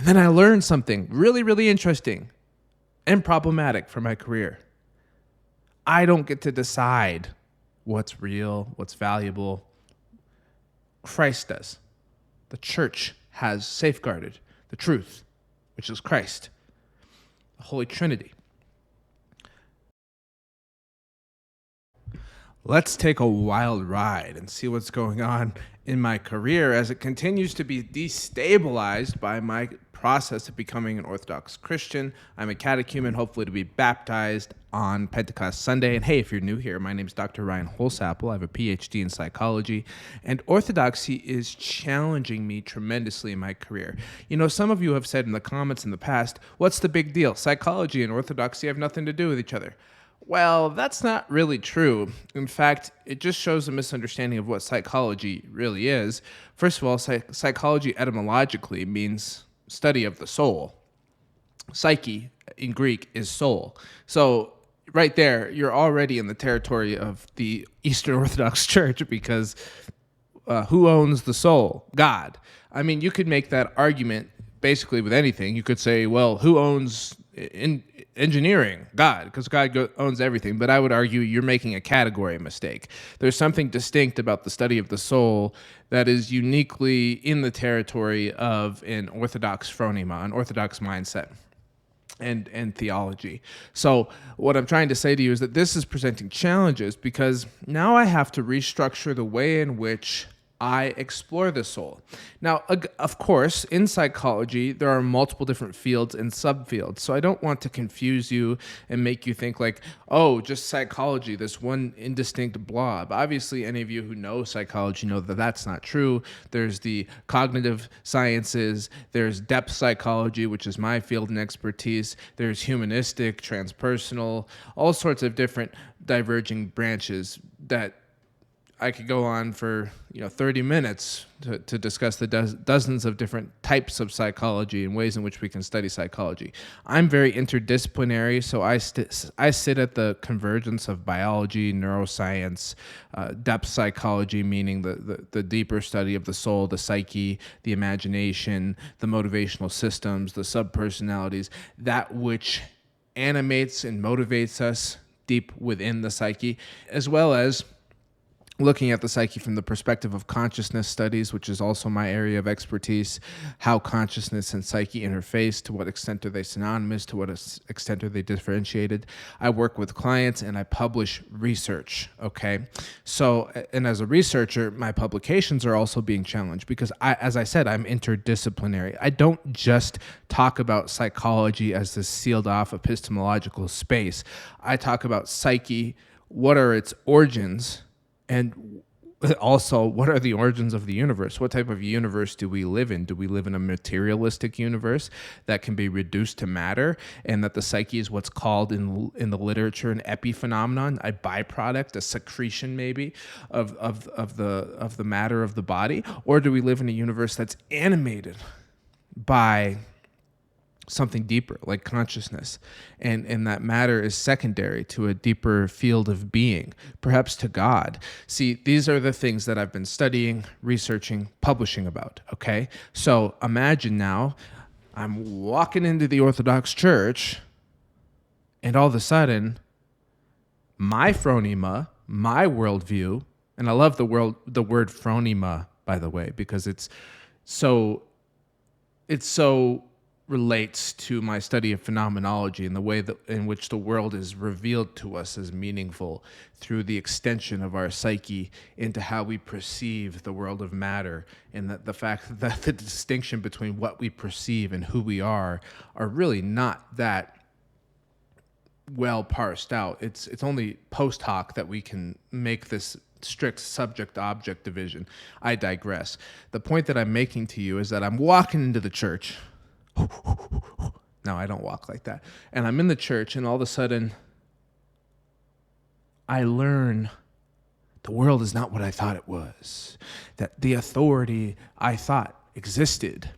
And then I learned something really, really interesting and problematic for my career. I don't get to decide what's real, what's valuable. Christ does. The church has safeguarded the truth, which is Christ, the Holy Trinity. Let's take a wild ride and see what's going on in my career as it continues to be destabilized by my process of becoming an Orthodox Christian. I'm a catechumen, hopefully to be baptized on Pentecost Sunday. And hey, if you're new here, my name is Dr. Ryan Holsapple. I have a PhD in psychology, and Orthodoxy is challenging me tremendously in my career. You know, some of you have said in the comments in the past, what's the big deal? Psychology and Orthodoxy have nothing to do with each other. Well, that's not really true. In fact, it just shows a misunderstanding of what psychology really is. First of all, psychology etymologically means study of the soul. Psyche in Greek is soul. So right there, you're already in the territory of the Eastern Orthodox Church because who owns the soul? God. I mean, you could make that argument basically with anything. You could say, well, who owns engineering? God, because God owns everything. But I would argue you're making a category mistake. There's something distinct about the study of the soul that is uniquely in the territory of an Orthodox phronema, an Orthodox mindset and theology. So what I'm trying to say to you is that this is presenting challenges because now I have to restructure the way in which I explore the soul. Now, of course, in psychology, there are multiple different fields and subfields. So I don't want to confuse you and make you think like, oh, just psychology, this one indistinct blob. Obviously, any of you who know psychology know that that's not true. There's the cognitive sciences, there's depth psychology, which is my field and expertise. There's humanistic, transpersonal, all sorts of different diverging branches that I could go on for 30 minutes to discuss the dozens of different types of psychology and ways in which we can study psychology. I'm very interdisciplinary, so I sit at the convergence of biology, neuroscience, depth psychology, meaning the deeper study of the soul, the psyche, the imagination, the motivational systems, the subpersonalities, that which animates and motivates us deep within the psyche, as well as looking at the psyche from the perspective of consciousness studies, which is also my area of expertise, how consciousness and psyche interface, to what extent are they synonymous, to what extent are they differentiated. I work with clients and I publish research, okay? So, and as a researcher, my publications are also being challenged because as I said, I'm interdisciplinary. I don't just talk about psychology as this sealed off epistemological space. I talk about psyche, what are its origins, and also, what are the origins of the universe? What type of universe do we live in? Do we live in a materialistic universe that can be reduced to matter, and that the psyche is what's called in the literature an epiphenomenon, a byproduct, a secretion maybe of the matter of the body? Or do we live in a universe that's animated by something deeper, like consciousness, and that matter is secondary to a deeper field of being, perhaps to God? See, these are the things that I've been studying, researching, publishing about, okay? So imagine now I'm walking into the Orthodox Church, and all of a sudden, my phronema, my worldview, and I love the word phronema, by the way, because it's so relates to my study of phenomenology and the way in which the world is revealed to us as meaningful through the extension of our psyche into how we perceive the world of matter, and that the fact that the distinction between what we perceive and who we are really not that well parsed out. It's only post hoc that we can make this strict subject-object division. I digress. The point that I'm making to you is that I'm walking into the church. No, I don't walk like that. And I'm in the church, and all of a sudden, I learn the world is not what I thought it was. That the authority I thought existed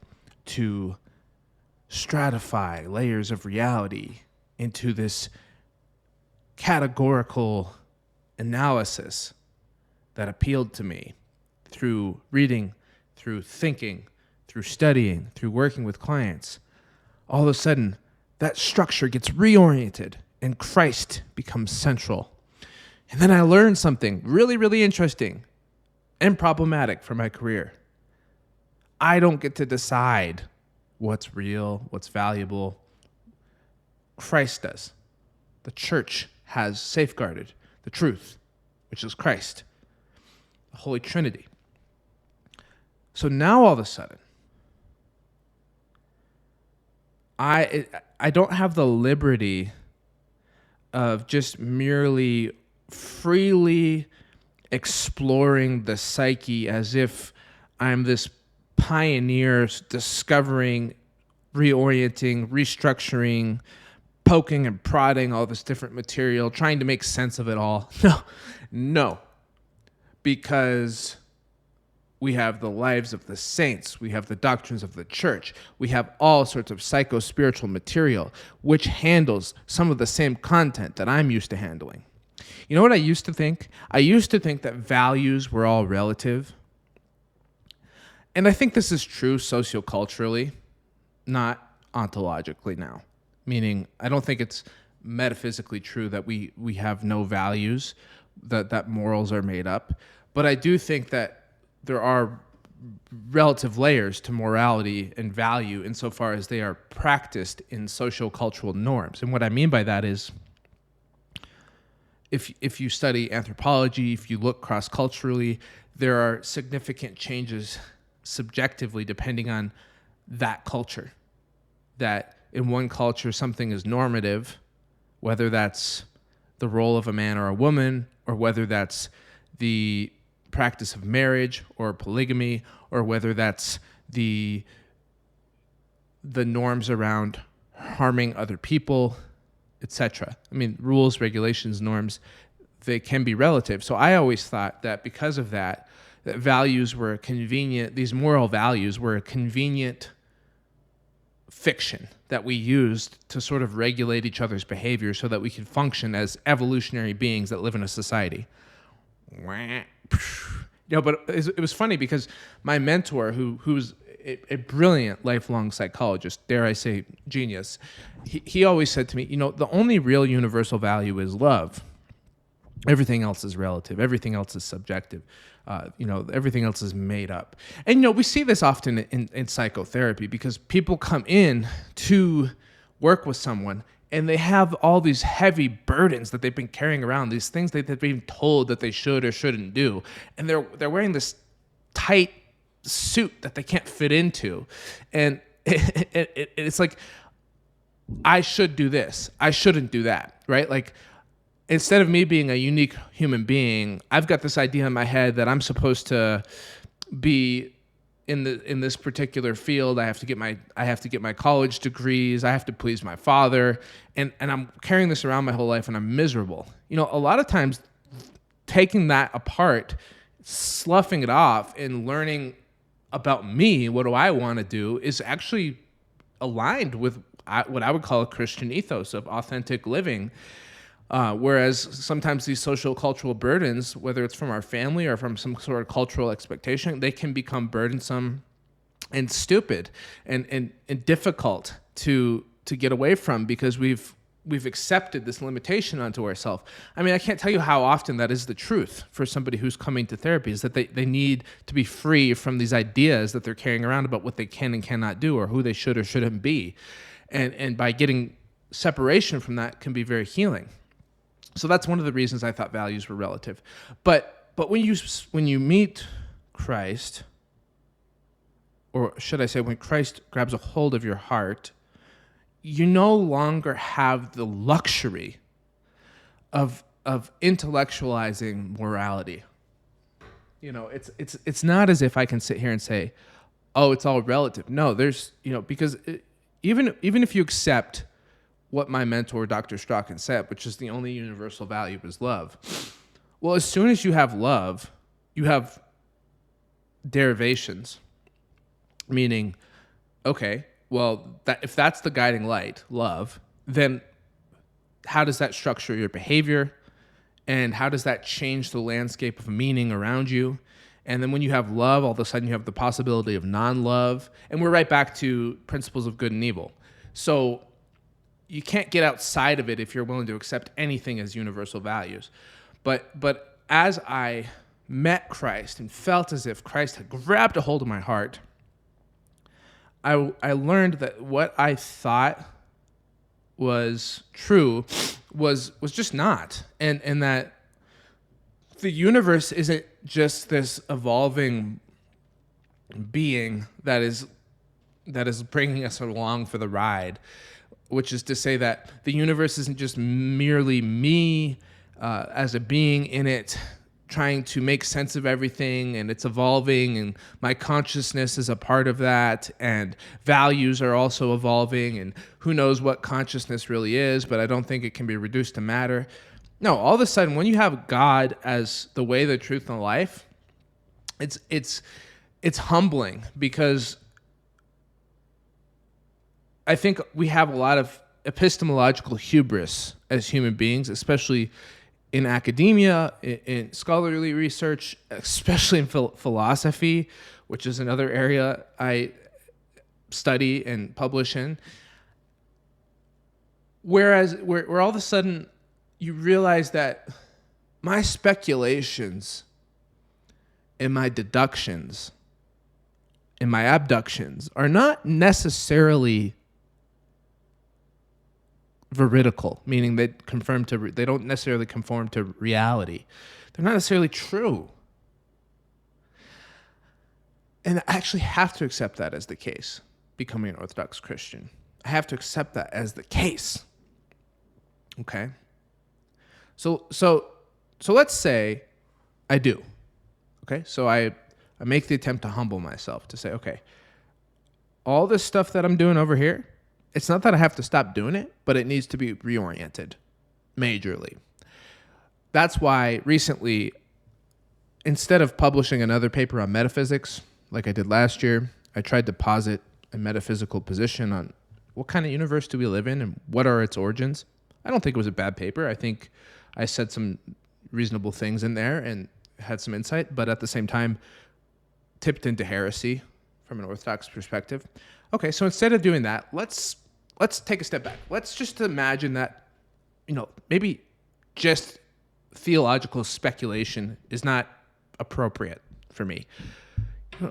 to stratify layers of reality into this categorical analysis that appealed to me through reading, through thinking, through studying, through working with clients, all of a sudden that structure gets reoriented and Christ becomes central. And then I learned something really, really interesting and problematic for my career. I don't get to decide what's real, what's valuable. Christ does. The church has safeguarded the truth, which is Christ, the Holy Trinity. So now all of a sudden, I don't have the liberty of just merely freely exploring the psyche as if I'm this pioneer discovering, reorienting, restructuring, poking and prodding all this different material, trying to make sense of it all. No, because we have the lives of the saints, we have the doctrines of the church, we have all sorts of psycho-spiritual material, which handles some of the same content that I'm used to handling. You know what I used to think? I used to think that values were all relative. And I think this is true socioculturally, not ontologically now. Meaning, I don't think it's metaphysically true that we have no values, that morals are made up. But I do think that there are relative layers to morality and value insofar as they are practiced in social-cultural norms. And what I mean by that is, if you study anthropology, if you look cross-culturally, there are significant changes subjectively depending on that culture. That in one culture, something is normative, whether that's the role of a man or a woman, or whether that's the practice of marriage or polygamy, or whether that's the norms around harming other people, etc. I mean, rules, regulations, norms, they can be relative. So I always thought that because of that values were convenient, these moral values were a convenient fiction that we used to sort of regulate each other's behavior so that we could function as evolutionary beings that live in a society. But it was funny because my mentor, who's a brilliant lifelong psychologist, dare I say genius, he always said to me, the only real universal value is love. Everything else is relative. Everything else is subjective. Everything else is made up. And, we see this often in psychotherapy because people come in to work with someone and they have all these heavy burdens that they've been carrying around, these things that they've been told that they should or shouldn't do. And they're wearing this tight suit that they can't fit into. And it's like, I should do this. I shouldn't do that, right? Like, instead of me being a unique human being, I've got this idea in my head that I'm supposed to be in this particular field. I have to get my college degrees. I have to please my father, and I'm carrying this around my whole life, and I'm miserable. A lot of times, taking that apart, sloughing it off, and learning about me, what do I want to do, is actually aligned with what I would call a Christian ethos of authentic living. Whereas sometimes these social cultural burdens, whether it's from our family or from some sort of cultural expectation, they can become burdensome and stupid and difficult to get away from because we've accepted this limitation onto ourselves. I mean, I can't tell you how often that is the truth for somebody who's coming to therapy, is that they need to be free from these ideas that they're carrying around about what they can and cannot do or who they should or shouldn't be. And by getting separation from that can be very healing. So that's one of the reasons I thought values were relative. But when you meet Christ, or should I say when Christ grabs a hold of your heart, you no longer have the luxury of intellectualizing morality. It's not as if I can sit here and say, oh, it's all relative. No, there's, because even if you accept what my mentor, Dr. Strachan, said, which is the only universal value is love. Well, as soon as you have love, you have derivations, meaning, okay, well, if that's the guiding light, love, then how does that structure your behavior? And how does that change the landscape of meaning around you? And then when you have love, all of a sudden you have the possibility of non-love. And we're right back to principles of good and evil. So you can't get outside of it if you're willing to accept anything as universal values. But as I met Christ and felt as if Christ had grabbed a hold of my heart, I learned that what I thought was true was just not. And that the universe isn't just this evolving being that is bringing us along for the ride, which is to say that the universe isn't just merely me as a being in it trying to make sense of everything, and it's evolving, and my consciousness is a part of that, and values are also evolving, and who knows what consciousness really is, but I don't think it can be reduced to matter. No, all of a sudden, when you have God as the way, the truth, and the life, it's humbling, because I think we have a lot of epistemological hubris as human beings, especially in academia, in scholarly research, especially in philosophy, which is another area I study and publish in. Whereas where all of a sudden you realize that my speculations and my deductions and my abductions are not necessarily veridical, meaning they don't necessarily conform to reality. They're not necessarily true. And I actually have to accept that as the case, becoming an Orthodox Christian. I have to accept that as the case. Okay? So let's say I do. Okay? So I make the attempt to humble myself, to say, okay, all this stuff that I'm doing over here, it's not that I have to stop doing it, but it needs to be reoriented majorly. That's why recently, instead of publishing another paper on metaphysics, like I did last year, I tried to posit a metaphysical position on what kind of universe do we live in and what are its origins. I don't think it was a bad paper. I think I said some reasonable things in there and had some insight, but at the same time, tipped into heresy from an Orthodox perspective. Okay, so instead of doing that, let's take a step back. Let's just imagine that, maybe just theological speculation is not appropriate for me.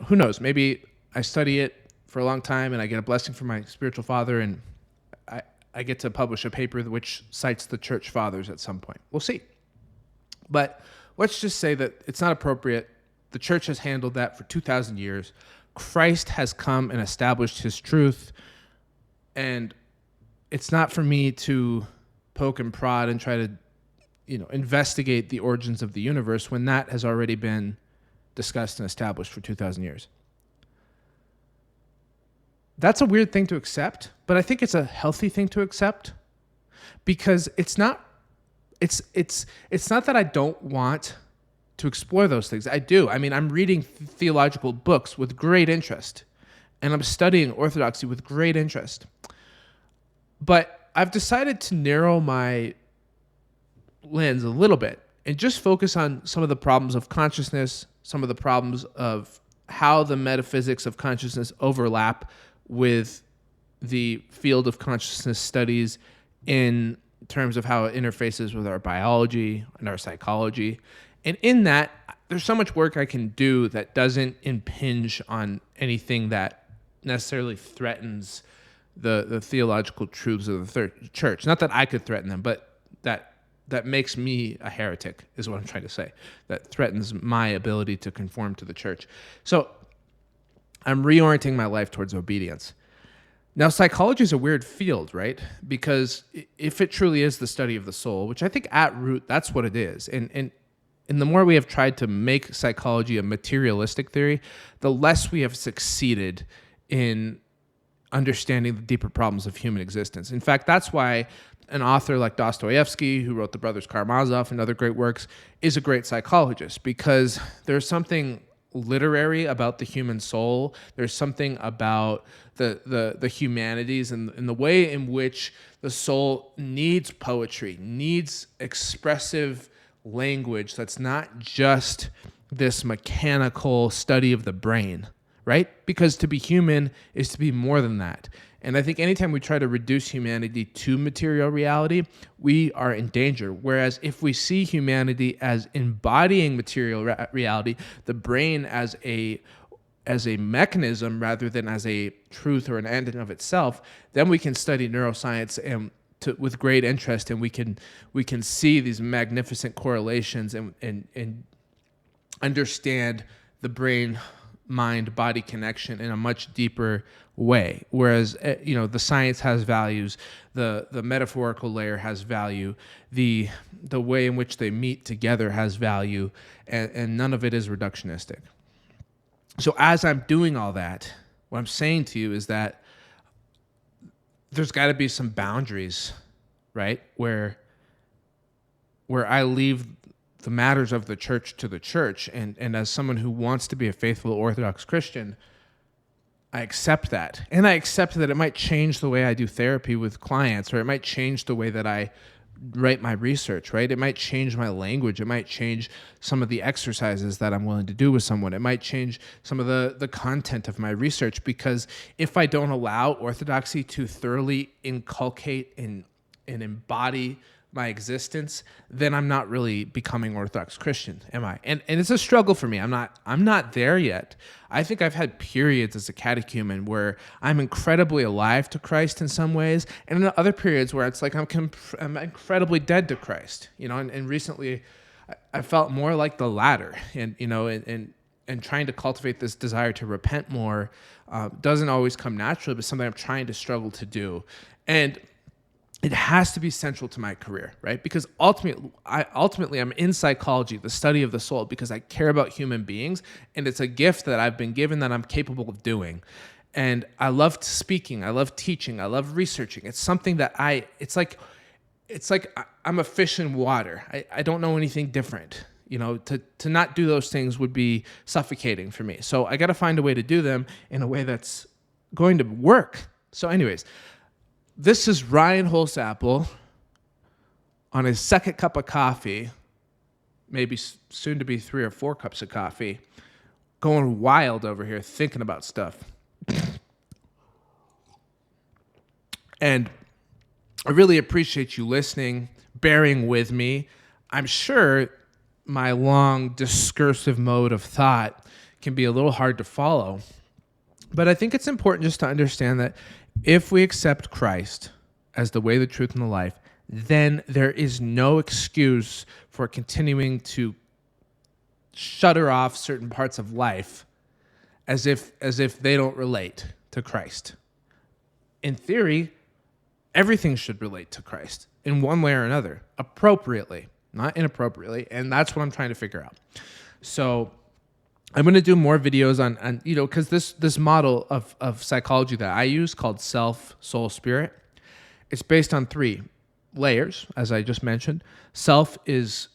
Who knows? Maybe I study it for a long time and I get a blessing from my spiritual father, and I get to publish a paper which cites the church fathers at some point. We'll see. But let's just say that it's not appropriate. The church has handled that for 2,000 years. Christ has come and established his truth, and it's not for me to poke and prod and try to, investigate the origins of the universe when that has already been discussed and established for 2,000 years. That's a weird thing to accept, but I think it's a healthy thing to accept, because it's not that I don't want to explore those things. I do. I mean, I'm reading theological books with great interest, and I'm studying Orthodoxy with great interest. But I've decided to narrow my lens a little bit and just focus on some of the problems of consciousness, some of the problems of how the metaphysics of consciousness overlap with the field of consciousness studies in terms of how it interfaces with our biology and our psychology. And in that, there's so much work I can do that doesn't impinge on anything that necessarily threatens the theological truths of the church. Not that I could threaten them, but that makes me a heretic, is what I'm trying to say. That threatens my ability to conform to the church. So I'm reorienting my life towards obedience. Now, psychology is a weird field, right? Because if it truly is the study of the soul, which I think at root, that's what it is. And the more we have tried to make psychology a materialistic theory, the less we have succeeded in understanding the deeper problems of human existence. In fact, that's why an author like Dostoevsky, who wrote The Brothers Karamazov and other great works, is a great psychologist, because there's something literary about the human soul. There's something about the humanities and the way in which the soul needs poetry, needs expressive language that's not just this mechanical study of the brain, right? Because to be human is to be more than that. And I think anytime we try to reduce humanity to material reality, we are in danger. Whereas if we see humanity as embodying material reality, the brain as a mechanism rather than as a truth or an end in of itself, then we can study neuroscience and with great interest, and we can see these magnificent correlations and understand the brain mind body connection in a much deeper way. Whereas the science has values, the metaphorical layer has value, the way in which they meet together has value, and none of it is reductionistic. So as I'm doing all that, what I'm saying to you is that there's got to be some boundaries, right? Where I leave the matters of the church to the church. And as someone who wants to be a faithful Orthodox Christian, I accept that. And I accept that it might change the way I do therapy with clients, or it might change the way that I write my research, right? It might change my language. It might change some of the exercises that I'm willing to do with someone. It might change some of the content of my research, because if I don't allow orthodoxy to thoroughly inculcate and embody my existence, then I'm not really becoming Orthodox Christian, am I? And it's a struggle for me. I'm not there yet. I think I've had periods as a catechumen where I'm incredibly alive to Christ in some ways, and in other periods where it's like I'm incredibly dead to Christ. And recently I felt more like the latter, and trying to cultivate this desire to repent more doesn't always come naturally, but something I'm trying to struggle to do. And it has to be central to my career, right? Because ultimately, I'm in psychology, the study of the soul, because I care about human beings, and it's a gift that I've been given that I'm capable of doing. And I love speaking, I love teaching, I love researching. It's something that it's like I'm a fish in water. I don't know anything different. To not do those things would be suffocating for me. So I got to find a way to do them in a way that's going to work. So anyways, this is Ryan Holsapple on his second cup of coffee, maybe soon to be 3 or 4 cups of coffee, going wild over here thinking about stuff. And I really appreciate you listening, bearing with me. I'm sure my long discursive mode of thought can be a little hard to follow, but I think it's important just to understand that if we accept Christ as the way, the truth, and the life, then there is no excuse for continuing to shutter off certain parts of life as if they don't relate to Christ. In theory, everything should relate to Christ in one way or another, appropriately, not inappropriately, and that's what I'm trying to figure out. So I'm going to do more videos on because this model of psychology that I use, called self, soul, spirit, it's based on 3 layers, as I just mentioned. Self is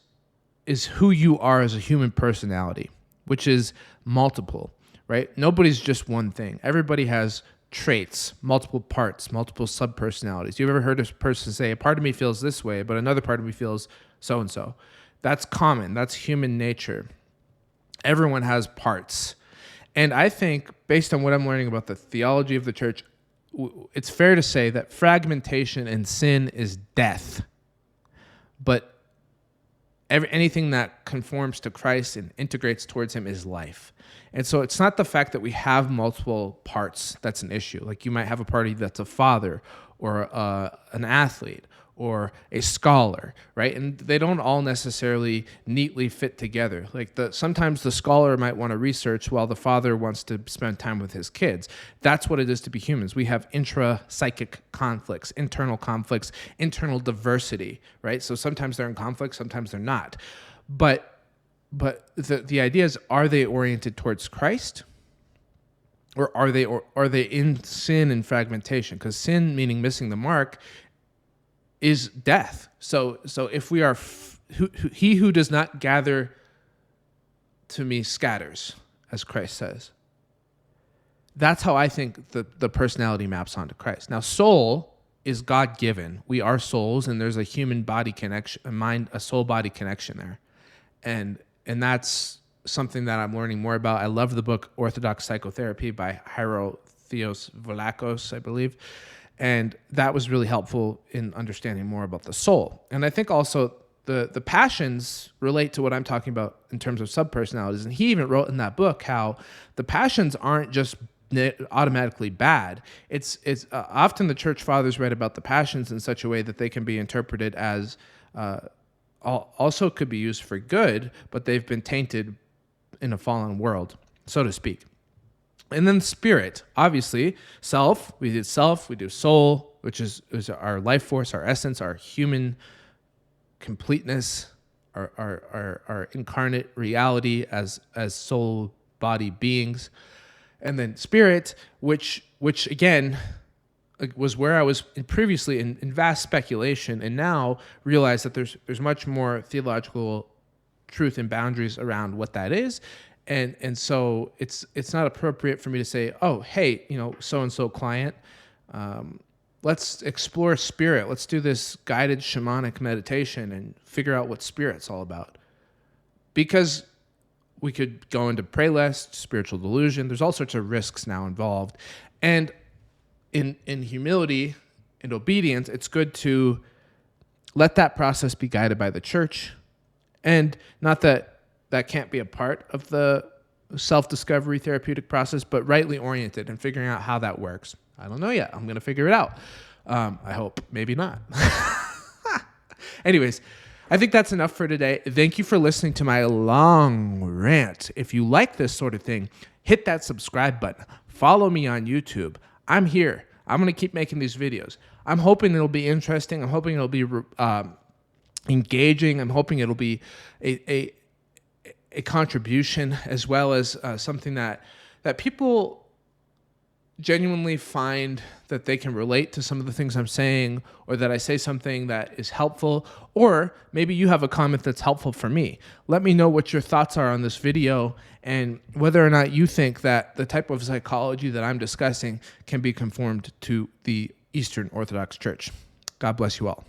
who you are as a human personality, which is multiple, right? Nobody's just one thing. Everybody has traits, multiple parts, multiple sub-personalities. You've ever heard a person say, a part of me feels this way, but another part of me feels so-and-so? That's common. That's human nature. Everyone has parts. And I think, based on what I'm learning about the theology of the church, it's fair to say that fragmentation and sin is death. But anything that conforms to Christ and integrates towards him is life. And so it's not the fact that we have multiple parts that's an issue. Like, you might have a party that's a father or an athlete or a scholar, right? And they don't all necessarily neatly fit together. Like, sometimes the scholar might want to research while the father wants to spend time with his kids. That's what it is to be humans. We have intra-psychic conflicts, internal diversity, right? So sometimes they're in conflict, sometimes they're not. But the idea is, are they oriented towards Christ? Or are they in sin and fragmentation? Because sin, meaning missing the mark, is death. So if we are he who does not gather to me scatters, as Christ says. That's how I think the personality maps onto Christ. Now, soul is God-given. We are souls, and there's a human body connection, a soul-body connection there, and that's something that I'm learning more about. I love the book Orthodox Psychotherapy by Theos Vlachos, I believe. And that was really helpful in understanding more about the soul. And I think also the passions relate to what I'm talking about in terms of subpersonalities. And he even wrote in that book how the passions aren't just automatically bad. It's often the church fathers write about the passions in such a way that they can be interpreted as also could be used for good, but they've been tainted in a fallen world, so to speak. And then spirit, obviously, self, we do soul, which is our life force, our essence, our human completeness, our incarnate reality as soul body beings. And then spirit, which again was where I was previously in vast speculation, and now realize that there's much more theological truth and boundaries around what that is. And so it's not appropriate for me to say, oh, hey, so-and-so client, let's explore spirit. Let's do this guided shamanic meditation and figure out what spirit's all about. Because we could go into pray less, spiritual delusion. There's all sorts of risks now involved. And in humility and obedience, it's good to let that process be guided by the church. And not that can't be a part of the self-discovery therapeutic process, but rightly oriented and figuring out how that works. I don't know yet. I'm going to figure it out. I hope. Maybe not. Anyways, I think that's enough for today. Thank you for listening to my long rant. If you like this sort of thing, hit that subscribe button. Follow me on YouTube. I'm here. I'm going to keep making these videos. I'm hoping it'll be interesting. I'm hoping it'll be engaging. I'm hoping it'll be a contribution, as well as something that people genuinely find that they can relate to some of the things I'm saying, or that I say something that is helpful, or maybe you have a comment that's helpful for me. Let me know what your thoughts are on this video and whether or not you think that the type of psychology that I'm discussing can be conformed to the Eastern Orthodox Church. God bless you all.